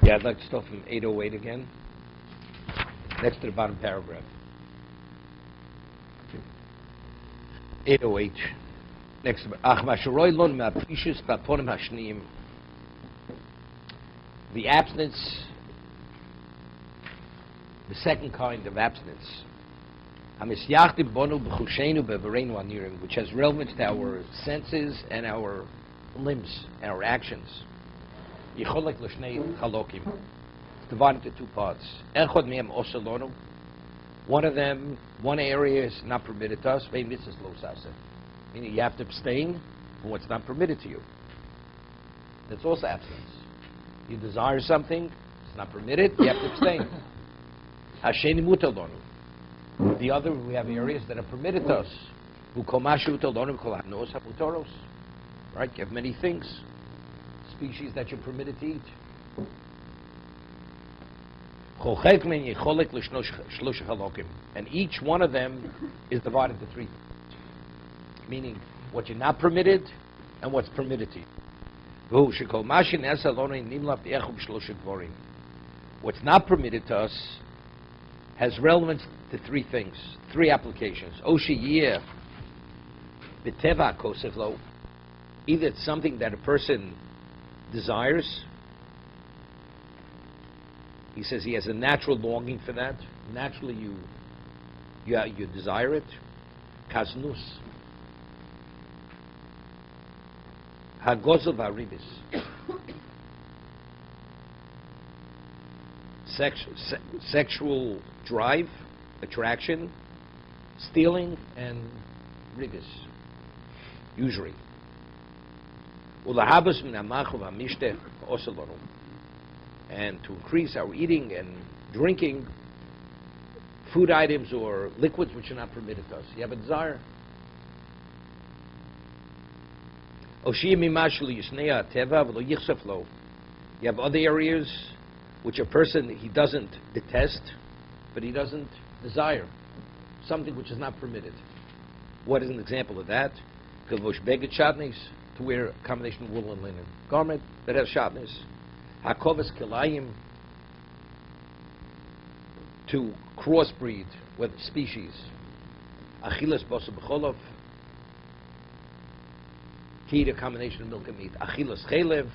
Yeah, I'd like to start from 808 again. Next to the bottom paragraph. 808. Next. The abstinence, the second kind of abstinence, which has relevance to our senses and our limbs, our actions. It's divided into two parts. One of them, one area is not permitted to us, meaning you have to abstain from what's not permitted to you. That's also abstinence. You desire something, it's not permitted, you have to abstain. The other, we have areas that are permitted to us. Right? You have many things, species that you're permitted to eat. And each one of them is divided into three, meaning what you're not permitted and what's permitted to you. What's not permitted to us has relevance to three things, three applications. Either it's something that a person desires. He says he has a natural longing for that. Naturally, you desire it. Kaznus. Hagozel v'aribis. Sexual drive, attraction, stealing, and ribis. Usury. Ulahabas min ha'machal v'ha'mishteh osalonu. And to increase our eating and drinking food items or liquids which are not permitted to us. You have a desire. You have other areas which a person, he doesn't detest, but he doesn't desire. Something which is not permitted. What is an example of that? To wear a combination of wool and linen. Garment that has shatnez. Hakovas kilayim, to crossbreed with species. Achilas bosa b'cholov, to eat a combination of milk and meat. Achilas chelev,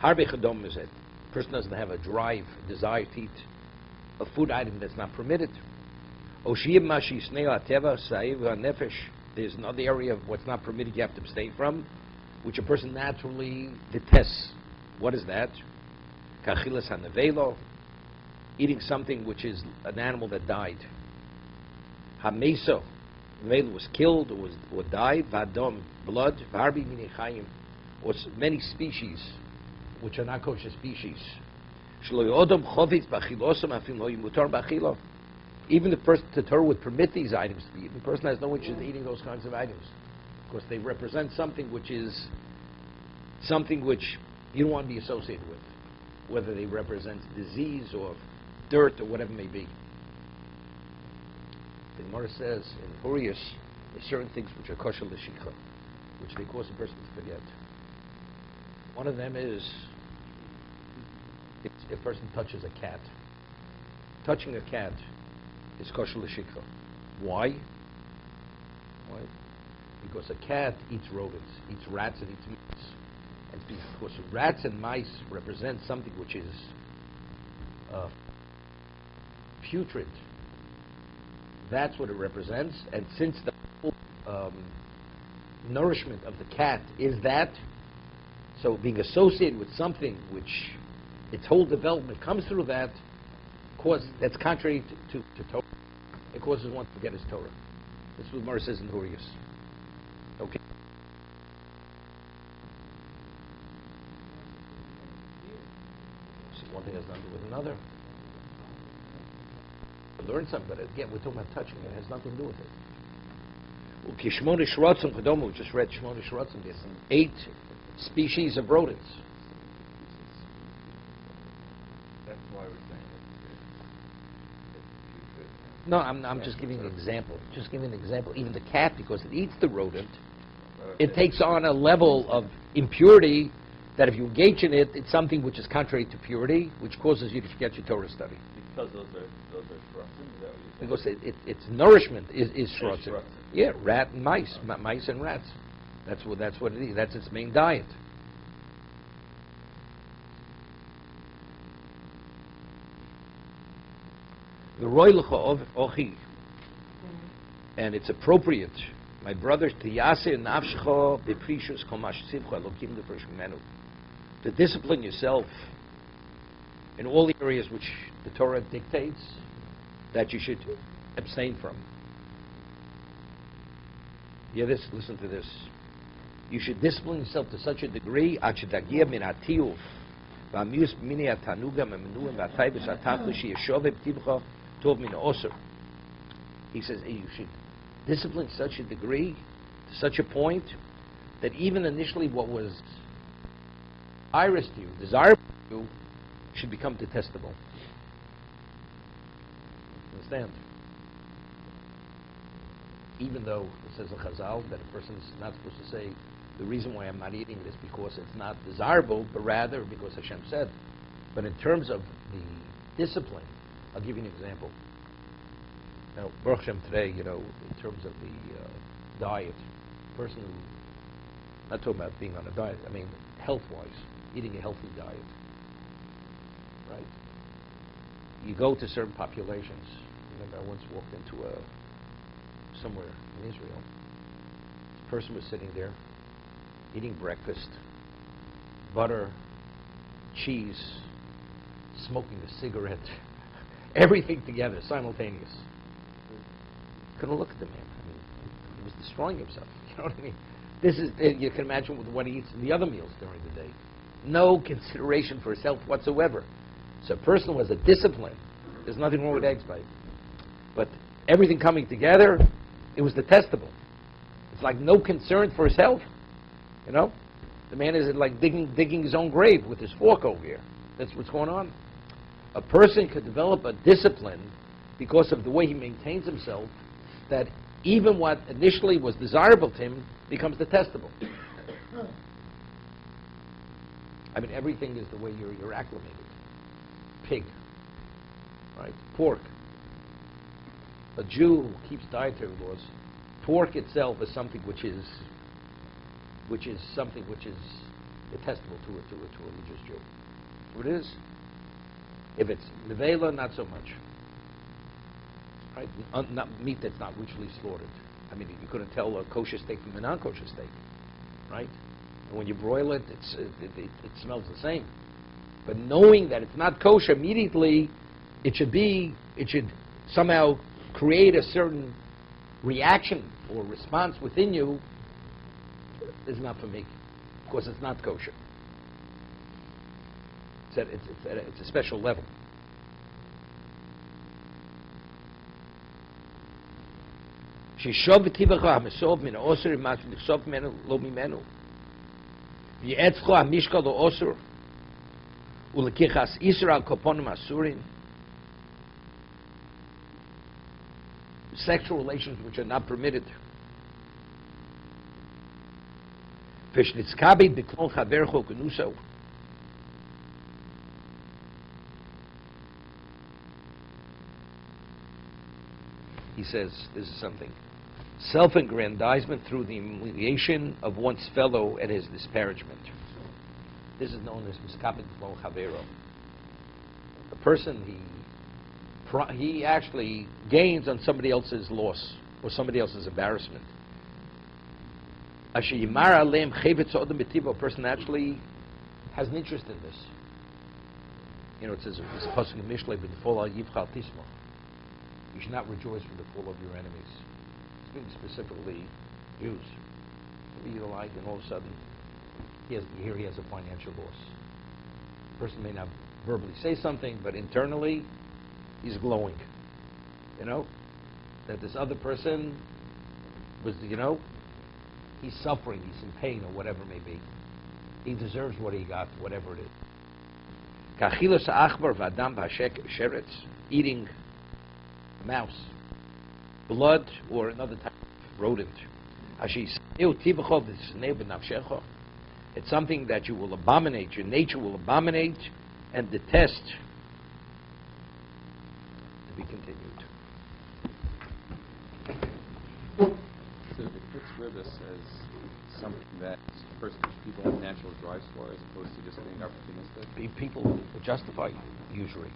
harbe chadom is it. Person doesn't have a drive, desire to eat a food item that's not permitted. Oshiyim mashi snei ateva saiv nefesh. There's another area of what's not permitted you have to abstain from, which a person naturally detests. What is that? Kachilas hanevelo, eating something which is an animal that died. Hameso, nevelo was killed or died. Vadom, blood. Varbi minechayim, or many species which are not kosher species. Shlo chovis b'achilosam afim lo yimutar b'achilo. Even the person, the Torah would permit these items to be eaten. The person has no interest in eating those kinds of items. Of course, they represent something which is something which you don't want to be associated with, whether they represent disease or dirt or whatever it may be. The Gemara says in Hurius, there's certain things which are kosher l'shikha, which they cause a person to forget. One of them is if a person touches a cat. Touching a cat is kosher l'shikha. Why? Why? Because a cat eats rodents, eats rats and eats mice. And because rats and mice represent something which is putrid, that's what it represents. And since the whole nourishment of the cat is that, so being associated with something which its whole development comes through that, that's contrary to Torah. It causes one to forget his Torah. That's what Gemara says in Hurius. Okay. One thing has nothing to do with another. We learn something, but again, we're talking about touching it. It has nothing to do with it. We just read Shmona Shrotzim. There's 8 species of rodents. That's why we're saying it. No, I'm just giving an example. Just giving an example. Even the cat, because it eats the rodent, it takes on a level of impurity that if you engage in it, it's something which is contrary to purity, which causes you to forget your Torah study. Because those are shrutzim, is that what you're saying? Because its nourishment is shrutzim. Shrutzim. Yeah, rat and mice, mice and rats. That's what it is. That's its main diet. The roilecha of ochi, and it's appropriate, my brothers, to yasir nafshecha beprishus kol mashsivcha elokim lefresh mimenu, to discipline yourself in all the areas which the Torah dictates that you should abstain from. Hear this? Listen to this. You should discipline yourself to such a degree ad shedagia min hatiyuf v'amius mini hatanuga memenuim v'ataybus hatachlis sheyeshove b'tivcha tov min osir. He says you should discipline to such a degree, to such a point, that even initially what was iris to you, desirable to you, should become detestable. Understand? Even though it says in Chazal that a person is not supposed to say, the reason why I'm not eating it is because it's not desirable, but rather because Hashem said. But in terms of the discipline, I'll give you an example. Now, Baruch Hashem today, in terms of the diet, person who, not talking about being on a diet, I mean health-wise, eating a healthy diet, right? You go to certain populations. Remember, I once walked into somewhere in Israel. This person was sitting there, eating breakfast, butter, cheese, smoking a cigarette, everything together, simultaneous. Couldn't look at the man. I mean, he was destroying himself. You know what I mean? This is, you can imagine with what he eats in the other meals during the day. No consideration for his health whatsoever. So a person who has a discipline, there's nothing wrong with eggs, by but everything coming together, it was detestable. It's like no concern for his health. The man is like digging his own grave with his fork over here. That's what's going on. A person could develop a discipline because of the way he maintains himself, that even what initially was desirable to him becomes detestable. I mean, everything is the way you're acclimated. Pig, right? Pork. A Jew who keeps dietary laws, pork itself is something which is detestable to a religious Jew. That's what it is. If it's nevela, not so much. Right? Not meat that's not ritually slaughtered. I mean, you couldn't tell a kosher steak from a non-kosher steak, right? And when you broil it, it smells the same. But knowing that it's not kosher, immediately it should somehow create a certain reaction or response within you. This is not for me, because it's not kosher. It's a special level. Shishov v'tivacha ha'mesov min ha'osur imat v'nichsov menu lo mimenu v'yetzcho ha'mishka lo osur u'lekichas isra al koponim asurin. Sexual relations which are not permitted. V'shnitzkabi b'klon chavercho genuso. He says, this is something. Self-aggrandizement through the humiliation of one's fellow and his disparagement. This is known as miskapit lo chavero. A person, he actually gains on somebody else's loss or somebody else's embarrassment. A person actually has an interest in this. It says, it's a pasuk in Mishlei, b'nefol yivchal tismach. You should not rejoice for the fall of your enemies. It's specifically Jews. Maybe and all of a sudden, he has a financial loss. The person may not verbally say something, but internally, he's glowing. That this other person was, he's suffering, he's in pain, or whatever it may be. He deserves what he got, whatever it is. Eating mouse, blood, or another type of rodent. It It's something that you will abominate, your nature will abominate and detest. To be continued. So it puts Ribis as something that people have natural drives for, as opposed to just being opportunistic. People justify usually.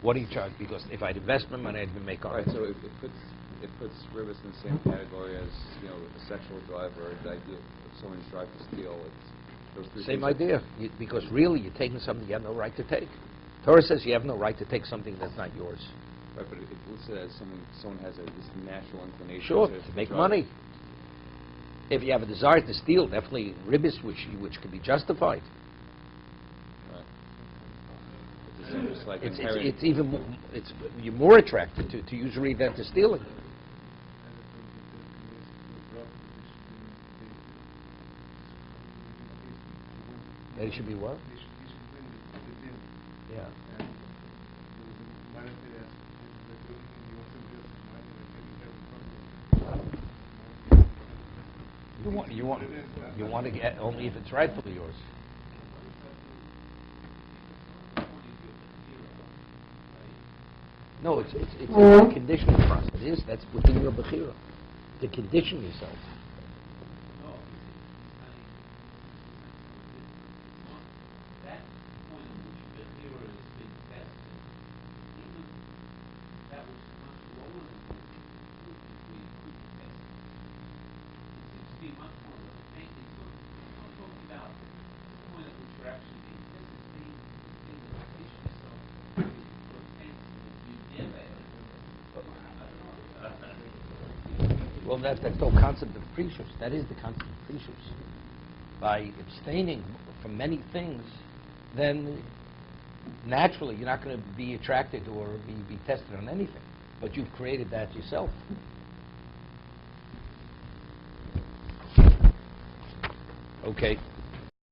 What do you charge? Because if I'd invest my money, I'd make art. Right. So it puts Ribis in the same category as a sexual drive or the idea of someone's drive to steal. It's those three Same things. idea. Because really, you're taking something you have no right to take. Torah says you have no right to take something that's not yours. Right, but it's listed as something someone has this natural inclination. Sure, to make drive. money. If you have a desire to steal, definitely ribis, which can be justified. Right. It's just like It's even you're more attracted to usury than to stealing. That it should be what? Yeah. You want to get only if it's rightfully yours. No, it's a conditioning process. It is. That's within your bechira. To condition yourself. Well, that's the whole concept of precious. That is the concept of precious. By abstaining from many things, then naturally you're not going to be attracted or be tested on anything. But you've created that yourself. Okay.